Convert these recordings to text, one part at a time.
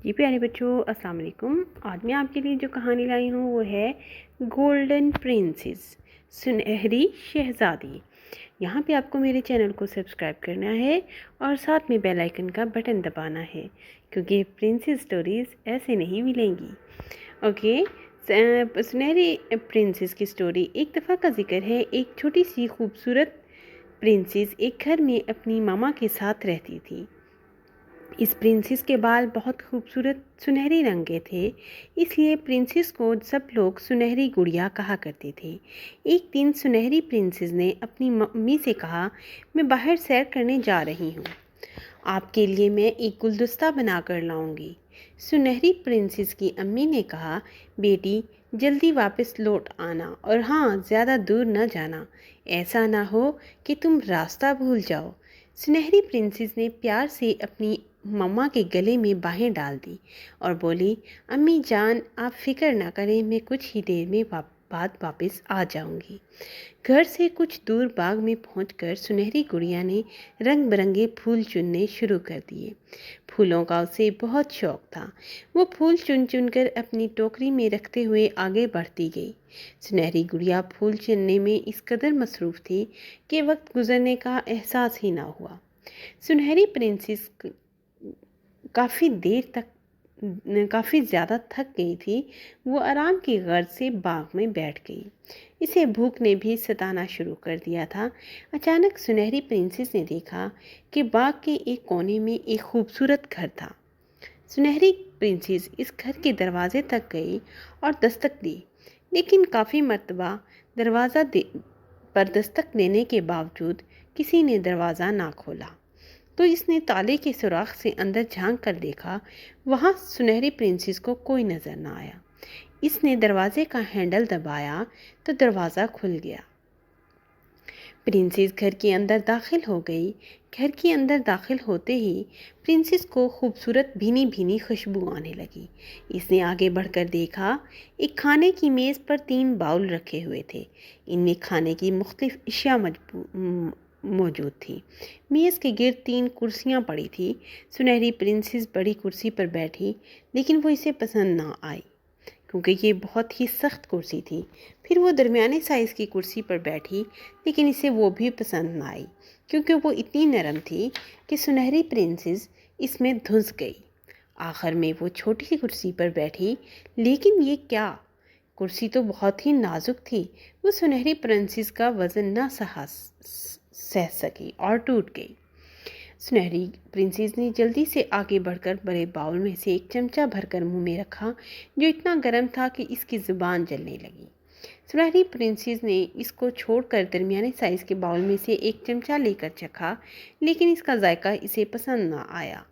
जी प्यारे बच्चों, अस्सलाम वालेकुम। आज मैं आपके लिए जो कहानी लाई हूँ वो है गोल्डन प्रिंसेस, सुनहरी शहज़ादी। यहाँ पे आपको मेरे चैनल को सब्सक्राइब करना है और साथ में बेल आइकन का बटन दबाना है, क्योंकि प्रिंसेस स्टोरीज़ ऐसे नहीं मिलेंगी। ओके। सुनहरी प्रिंसेस की स्टोरी। एक दफ़ा का जिक्र है, एक छोटी सी खूबसूरत प्रिंसेस एक घर में अपनी मामा के साथ रहती थी। इस प्रिंसेस के बाल बहुत खूबसूरत सुनहरे रंग के थे, इसलिए प्रिंसेस को सब लोग सुनहरी गुड़िया कहा करते थे। एक दिन सुनहरी प्रिंसेस ने अपनी मम्मी से कहा, मैं बाहर सैर करने जा रही हूँ, आपके लिए मैं एक गुलदस्ता बना कर लाऊंगी। सुनहरी प्रिंसेस की अम्मी ने कहा, बेटी जल्दी वापस लौट आना और हाँ, ज़्यादा दूर न जाना, ऐसा ना हो कि तुम रास्ता भूल जाओ। सुनहरी प्रिंसेस ने प्यार से अपनी मम्मा के गले में बाहें डाल दी और बोली, अम्मी जान आप फिक्र ना करें, मैं कुछ ही देर में बाद वापस आ जाऊंगी। घर से कुछ दूर बाग में पहुंचकर सुनहरी गुड़िया ने रंग बिरंगे फूल चुनने शुरू कर दिए। फूलों का उसे बहुत शौक था। वो फूल चुन चुन कर अपनी टोकरी में रखते हुए आगे बढ़ती गई। सुनहरी गुड़िया फूल चुनने में इस कदर मसरूफ़ थी कि वक्त गुजरने का एहसास ही ना हुआ। सुनहरी प्रिंसेस काफ़ी ज़्यादा थक गई थी। वो आराम की गर्ज से बाग में बैठ गई। इसे भूख ने भी सताना शुरू कर दिया था। अचानक सुनहरी प्रिंसेस ने देखा कि बाग के एक कोने में एक खूबसूरत घर था। सुनहरी प्रिंसेस इस घर के दरवाजे तक गई और दस्तक दी, लेकिन काफ़ी मर्तबा पर दस्तक देने के बावजूद किसी ने दरवाज़ा ना खोला। तो इसने ताले के सुराख से अंदर झांक कर देखा। वहाँ सुनहरी प्रिंसेस को कोई नज़र ना आया। इसने दरवाजे का हैंडल दबाया तो दरवाज़ा खुल गया। प्रिंसेस घर के अंदर दाखिल हो गई। घर के अंदर दाखिल होते ही प्रिंसेस को खूबसूरत भीनी भीनी खुशबू आने लगी। इसने आगे बढ़कर देखा, एक खाने की मेज़ पर 3 बाउल रखे हुए थे। इनमें खाने की मुख्तलिफ अशिया मौजूद थी। मेज़ के गिर्द 3 कुर्सियाँ पड़ी थी। सुनहरी प्रिंसेस बड़ी कुर्सी पर बैठी, लेकिन वो इसे पसंद ना आई, क्योंकि ये बहुत ही सख्त कुर्सी थी। फिर वो दरमियाने साइज़ की कुर्सी पर बैठी, लेकिन इसे वो भी पसंद ना आई, क्योंकि वो इतनी नरम थी कि सुनहरी प्रिंसेस इसमें धुंस गई। आखिर में वो छोटी सी कुर्सी पर बैठी, लेकिन ये क्या, कुर्सी तो बहुत ही नाजुक थी। वो सुनहरी प्रिंसेस का वज़न न सह सकी और टूट गई। सुनहरी प्रिंसेस ने जल्दी से आगे बढ़कर बड़े बाउल में से एक चमचा भरकर मुंह में रखा, जो इतना गर्म था कि इसकी ज़ुबान जलने लगी। सुनहरी प्रिंसेस ने इसको छोड़कर दरमियाने साइज़ के बाउल में से एक चमचा लेकर चखा, लेकिन इसका जायका इसे पसंद ना आया।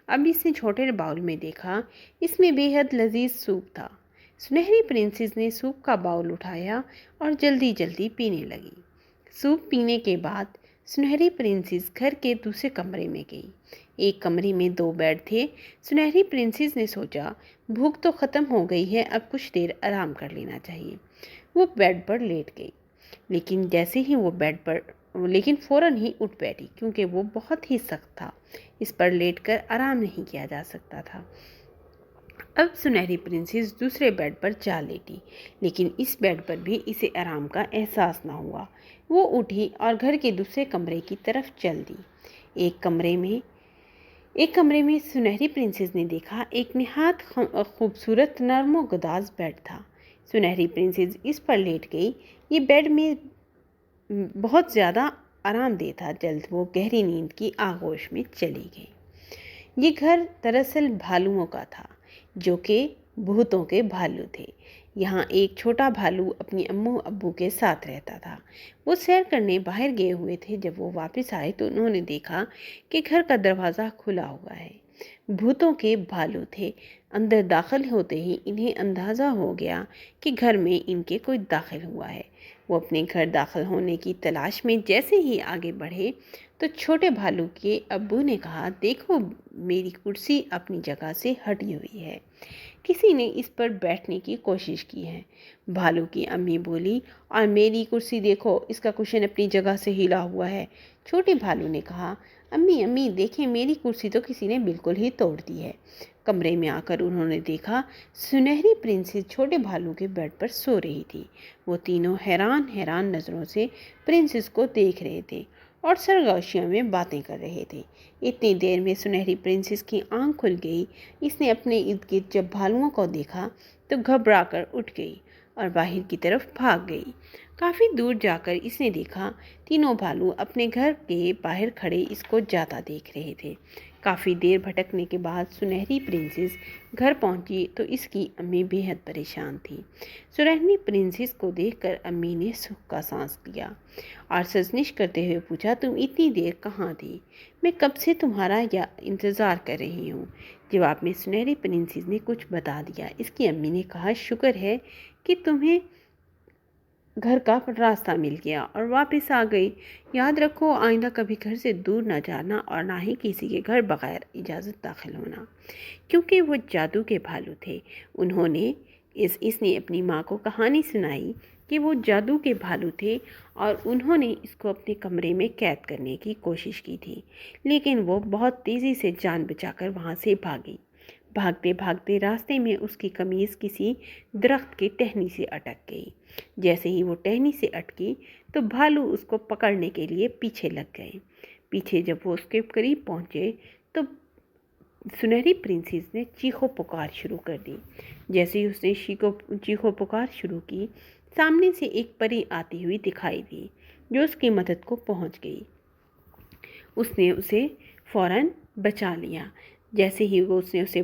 अब इसने छोटे बाउल में देखा, इसमें बेहद लजीज सूप था। सुनहरी प्रिंसेस ने सूप का बाउल उठाया और जल्दी जल्दी पीने लगी। सूप पीने के बाद सुनहरी प्रिंसेस घर के दूसरे कमरे में गई। एक कमरे में 2 बेड थे। सुनहरी प्रिंसेस ने सोचा, भूख तो ख़त्म हो गई है, अब कुछ देर आराम कर लेना चाहिए। वो बेड पर लेट गई, लेकिन फ़ौरन ही उठ बैठी, क्योंकि वो बहुत ही सख्त था। इस पर लेटकर आराम नहीं किया जा सकता था। अब सुनहरी प्रिंसेस दूसरे बेड पर जा लेटी, लेकिन इस बेड पर भी इसे आराम का एहसास न हुआ। वो उठी और घर के दूसरे कमरे की तरफ चल दी। एक कमरे में सुनहरी प्रिंसेस ने देखा, एक निहायत खूबसूरत नरम गुदाज बेड था। सुनहरी प्रिंसेस इस पर लेट गई। ये बेड में बहुत ज़्यादा आरामदेह था। जल्द वो गहरी नींद की आगोश में चली गई। ये घर दरअसल भालुओं का था, जो कि भूतों के भालू थे। यहाँ एक छोटा भालू अपनी अम्मू अब्बू के साथ रहता था। वो सैर करने बाहर गए हुए थे। जब वो वापस आए तो उन्होंने देखा कि घर का दरवाज़ा खुला हुआ है। भूतों के भालू थे। अंदर दाखिल होते ही इन्हें अंदाज़ा हो गया कि घर में इनके कोई दाखिल हुआ है। वो अपने घर दाखिल होने की तलाश में जैसे ही आगे बढ़े तो छोटे भालू के अब्बू ने कहा, देखो मेरी कुर्सी अपनी जगह से हटी हुई है, किसी ने इस पर बैठने की कोशिश की है। भालू की अम्मी बोली, और मेरी कुर्सी देखो, इसका कुशन अपनी जगह से हिला हुआ है। छोटे भालू ने कहा, امی امی دیکھیں میری کرسی تو کسی نے بالکل ہی توڑ دی ہے۔ کمرے میں آ کر انہوں نے دیکھا سنہری پرنسس چھوٹے بھالو کے بیڈ پر سو رہی تھی۔ وہ تینوں حیران حیران نظروں سے پرنسس کو دیکھ رہے تھے اور سرگوشیوں میں باتیں کر رہے تھے۔ اتنی دیر میں سنہری پرنسس کی آنکھ کھل گئی۔ اس نے اپنے ارد گرد جب بھالوؤں کو دیکھا تو گھبرا کر اٹھ گئی اور باہر کی طرف بھاگ گئی۔ کافی دور جا کر اس نے دیکھا تینوں بھالو اپنے گھر کے باہر کھڑے اس کو جاتا دیکھ رہے تھے۔ کافی دیر بھٹکنے کے بعد سنہری پرنسس گھر پہنچی تو اس کی امی بے حد پریشان تھی۔ سنہری پرنسس کو دیکھ کر امی نے سکھ کا سانس لیا اور سرزنش کرتے ہوئے پوچھا تم اتنی دیر کہاں تھی؟ میں کب سے تمہارا انتظار کر رہی ہوں۔ جواب میں سنہری پرنسس نے کچھ بتا دیا۔ اس کی امی نے کہا شکر ہے کہ تمہیں گھر کا راستہ مل گیا اور واپس آ گئی۔ یاد رکھو آئندہ کبھی گھر سے دور نہ جانا اور نہ ہی کسی کے گھر بغیر اجازت داخل ہونا، کیونکہ وہ جادو کے بھالو تھے۔ اس نے اپنی ماں کو کہانی سنائی کہ وہ جادو کے بھالو تھے اور انہوں نے اس کو اپنے کمرے میں قید کرنے کی کوشش کی تھی، لیکن وہ بہت تیزی سے جان بچا کر وہاں سے بھاگی۔ بھاگتے بھاگتے راستے میں اس کی قمیض کسی درخت کی ٹہنی سے اٹک گئی۔ جیسے ہی وہ ٹہنی سے اٹکی تو بھالو اس کو پکڑنے کے لیے پیچھے لگ گئے۔ پیچھے جب وہ اس کے قریب پہنچے تو سنہری پرنسس نے چیخو پکار شروع کر دی۔ جیسے ہی اس نے چیخو پکار شروع کی، سامنے سے ایک پری آتی ہوئی دکھائی دی جو اس کی مدد کو پہنچ گئی۔ اس نے اسے فوراً بچا لیا۔ جیسے ہی اس نے اسے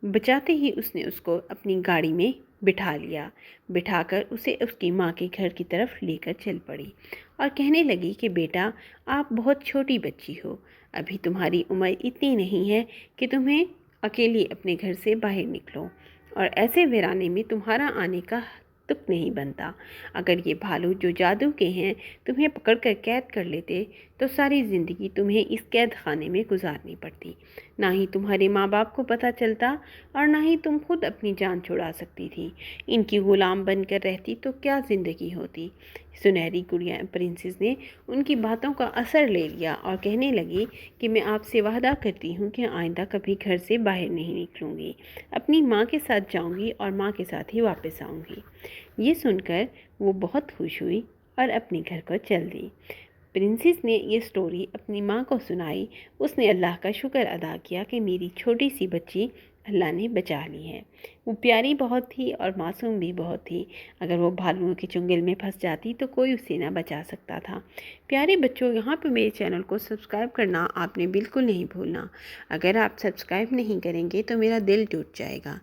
بچاتے ہی اس نے اس کو اپنی گاڑی میں بٹھا لیا، بٹھا کر اسے اس کی ماں کے گھر کی طرف لے کر چل پڑی اور کہنے لگی کہ بیٹا آپ بہت چھوٹی بچی ہو، ابھی تمہاری عمر اتنی نہیں ہے کہ تمہیں اکیلی اپنے گھر سے باہر نکلو، اور ایسے ویرانے میں تمہارا آنے کا تک نہیں بنتا۔ اگر یہ بھالو جو جادو کے ہیں تمہیں پکڑ کر قید کر لیتے تو ساری زندگی تمہیں اس قید خانے میں گزارنی پڑتی، نہ ہی تمہارے ماں باپ کو پتہ چلتا اور نہ ہی تم خود اپنی جان چھڑا سکتی تھی۔ ان کی غلام بن کر رہتی تو کیا زندگی ہوتی۔ سنہری پرنسس نے ان کی باتوں کا اثر لے لیا اور کہنے لگی کہ میں آپ سے وعدہ کرتی ہوں کہ آئندہ کبھی گھر سے باہر نہیں نکلوں گی، اپنی ماں کے ساتھ جاؤں گی اور ماں کے ساتھ ہی واپس آؤں گی۔ یہ سن کر وہ بہت خوش ہوئی اور اپنے گھر کو چل دی۔ پرنسس نے یہ سٹوری اپنی ماں کو سنائی۔ اس نے اللہ کا شکر ادا کیا کہ میری چھوٹی سی بچی اللہ نے بچا لی ہے۔ وہ پیاری بہت تھی اور معصوم بھی بہت تھی۔ اگر وہ بھالوؤں کے چنگل میں پھنس جاتی تو کوئی اسے نہ بچا سکتا تھا۔ پیارے بچوں، یہاں پہ میرے چینل کو سبسکرائب کرنا آپ نے بالکل نہیں بھولنا۔ اگر آپ سبسکرائب نہیں کریں گے تو میرا دل ٹوٹ جائے گا۔